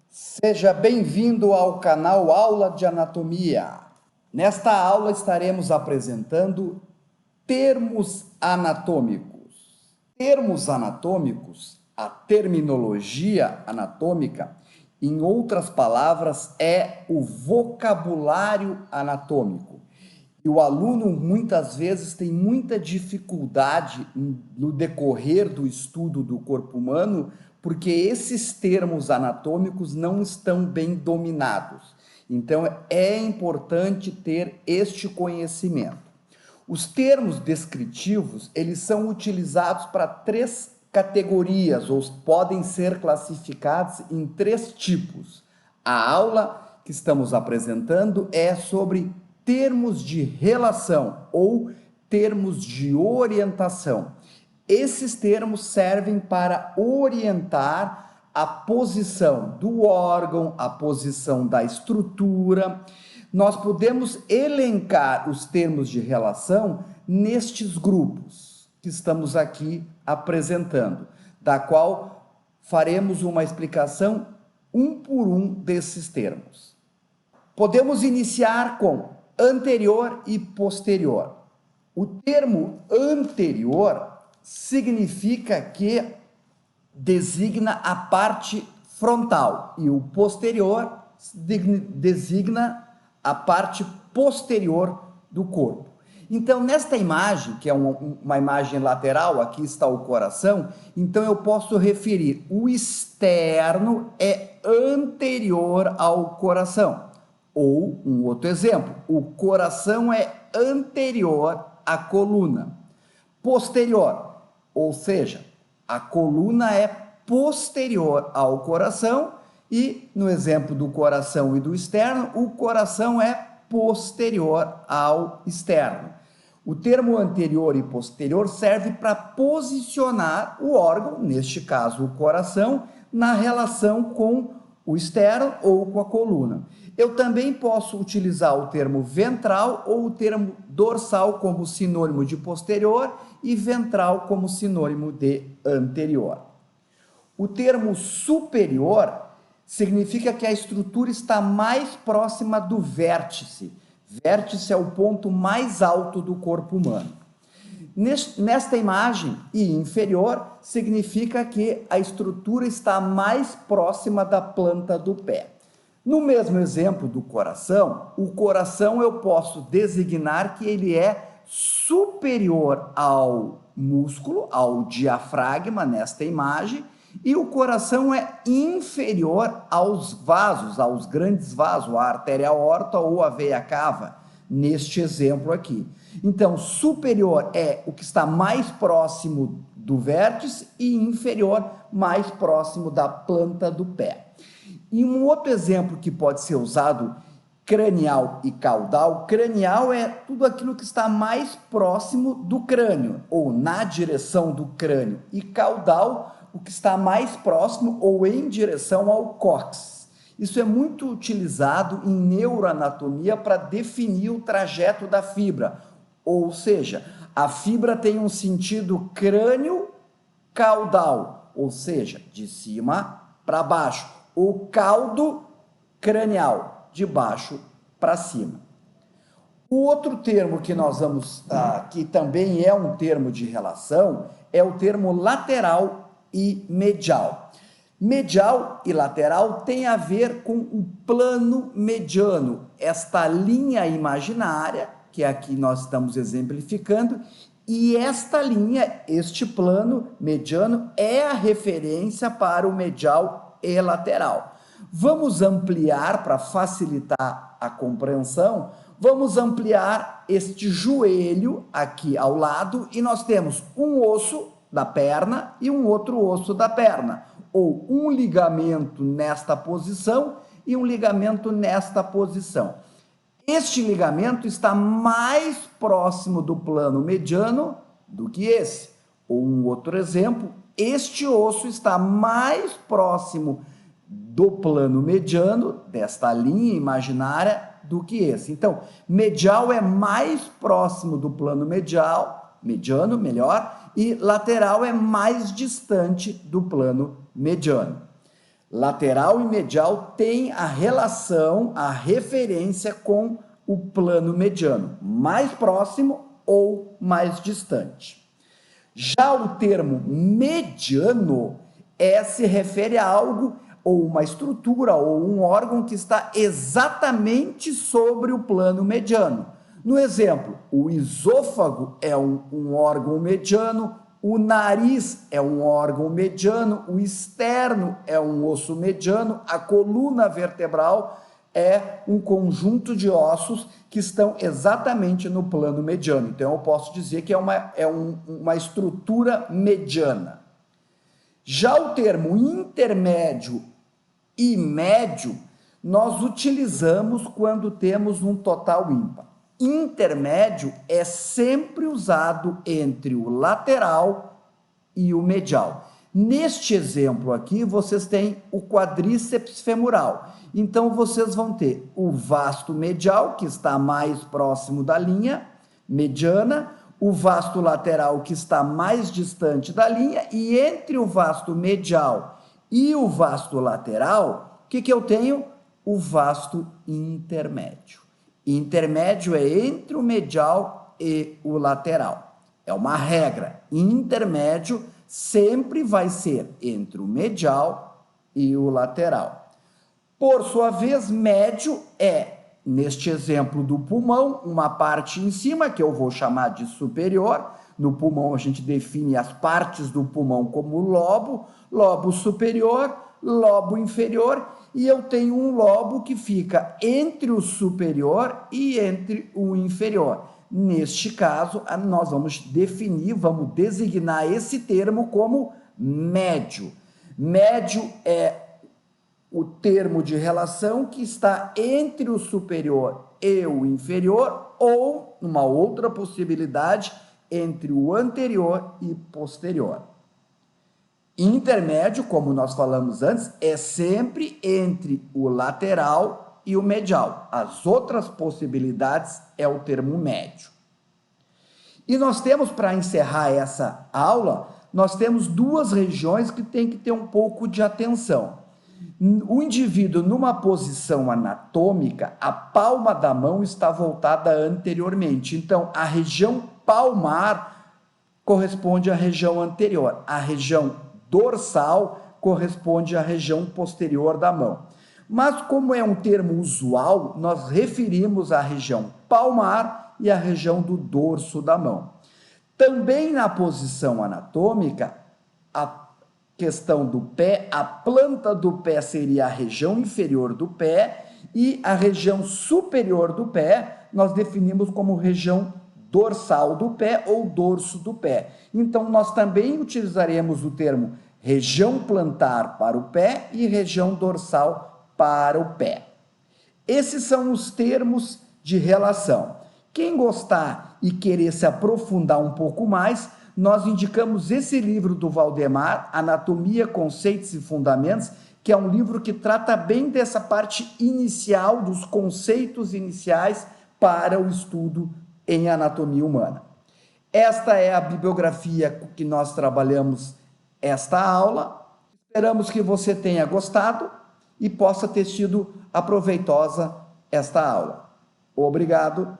Seja bem-vindo ao canal Aula de Anatomia. Nesta aula estaremos apresentando termos anatômicos. Termos anatômicos, a terminologia anatômica, em outras palavras, é o vocabulário anatômico. E o aluno muitas vezes tem muita dificuldade no decorrer do estudo do corpo humano, porque esses termos anatômicos não estão bem dominados. Então é importante ter este conhecimento. Os termos descritivos, eles são utilizados para três categorias, ou podem ser classificados em três tipos. A aula que estamos apresentando é sobre termos de relação ou termos de orientação. Esses termos servem para orientar a posição do órgão, a posição da estrutura. Nós podemos elencar os termos de relação nestes grupos que estamos aqui apresentando, da qual faremos uma explicação um por um desses termos. Podemos iniciar com anterior e posterior. O termo anterior significa que designa a parte frontal e o posterior designa a parte posterior do corpo. Então, nesta imagem, que é uma imagem lateral, aqui está o coração, então eu posso referir o externo é anterior ao coração. Ou, um outro exemplo, o coração é anterior à coluna. Posterior, ou seja, a coluna é posterior ao coração e, no exemplo do coração e do externo, o coração é posterior ao externo. O termo anterior e posterior serve para posicionar o órgão, neste caso o coração, na relação com o externo ou com a coluna. Eu também posso utilizar o termo ventral ou o termo dorsal como sinônimo de posterior e ventral como sinônimo de anterior. O termo superior significa que a estrutura está mais próxima do vértice. Vértice é o ponto mais alto do corpo humano. Nesta imagem, e inferior, significa que a estrutura está mais próxima da planta do pé. No mesmo exemplo do coração, o coração eu posso designar que ele é superior ao músculo, ao diafragma, nesta imagem, e o coração é inferior aos vasos, aos grandes vasos, a artéria aorta ou a veia cava, neste exemplo aqui. Então, superior é o que está mais próximo do vértice e inferior mais próximo da planta do pé. E um outro exemplo que pode ser usado, cranial e caudal. Cranial é tudo aquilo que está mais próximo do crânio, ou na direção do crânio. E caudal, o que está mais próximo ou em direção ao cóccix. Isso é muito utilizado em neuroanatomia para definir o trajeto da fibra. Ou seja, a fibra tem um sentido crânio-caudal, ou seja, de cima para baixo. O caldo cranial, de baixo para cima. O outro termo que nós vamos, que também é um termo de relação, é o termo lateral e medial. Medial e lateral tem a ver com o plano mediano, esta linha imaginária, que aqui nós estamos exemplificando, e esta linha, este plano mediano, é a referência para o medial e lateral. Vamos ampliar para facilitar a compreensão, vamos ampliar este joelho aqui ao lado e nós temos um osso da perna e um outro osso da perna, ou um ligamento nesta posição e um ligamento nesta posição. Este ligamento está mais próximo do plano mediano do que esse. Ou um outro exemplo, este osso está mais próximo do plano mediano, desta linha imaginária, do que esse. Então, medial é mais próximo do plano medial mediano, melhor, e lateral é mais distante do plano mediano. Lateral e medial têm a relação, a referência com o plano mediano, mais próximo ou mais distante. Já o termo mediano se refere a algo, ou uma estrutura, ou um órgão que está exatamente sobre o plano mediano. No exemplo, o esôfago é um órgão mediano, o nariz é um órgão mediano, o externo é um osso mediano, a coluna vertebral é um conjunto de ossos que estão exatamente no plano mediano. Então, eu posso dizer que é uma estrutura mediana. Já o termo intermédio e médio, nós utilizamos quando temos um total ímpar. Intermédio é sempre usado entre o lateral e o medial. Neste exemplo aqui, vocês têm o quadríceps femoral. Então, vocês vão ter o vasto medial, que está mais próximo da linha mediana, o vasto lateral, que está mais distante da linha, e entre o vasto medial e o vasto lateral, o que eu tenho? O vasto intermédio. Intermédio é entre o medial e o lateral. É uma regra. Intermédio sempre vai ser entre o medial e o lateral. Por sua vez, médio é, neste exemplo do pulmão, uma parte em cima, que eu vou chamar de superior. No pulmão, a gente define as partes do pulmão como lobo, lobo superior, lobo inferior, e eu tenho um lobo que fica entre o superior e entre o inferior. Neste caso, nós vamos designar esse termo como médio. Médio é o termo de relação que está entre o superior e o inferior, ou, uma outra possibilidade, entre o anterior e posterior. Intermédio, como nós falamos antes, é sempre entre o lateral e o medial. As outras possibilidades é o termo médio. E nós temos, para encerrar essa aula, nós temos duas regiões que tem que ter um pouco de atenção. O indivíduo, numa posição anatômica, a palma da mão está voltada anteriormente. Então, a região palmar corresponde à região anterior. A região dorsal corresponde à região posterior da mão. Mas, como é um termo usual, nós referimos a região palmar e a região do dorso da mão. Também na posição anatômica, a questão do pé, a planta do pé seria a região inferior do pé e a região superior do pé nós definimos como região dorsal do pé ou dorso do pé. Então, nós também utilizaremos o termo região plantar para o pé e região dorsal para o pé. Esses são os termos de relação. Quem gostar e querer se aprofundar um pouco mais, nós indicamos esse livro do Valdemar, Anatomia, Conceitos e Fundamentos, que é um livro que trata bem dessa parte inicial, dos conceitos iniciais para o estudo em anatomia humana. Esta é a bibliografia que nós trabalhamos esta aula. Esperamos que você tenha gostado e possa ter sido aproveitosa esta aula. Obrigado.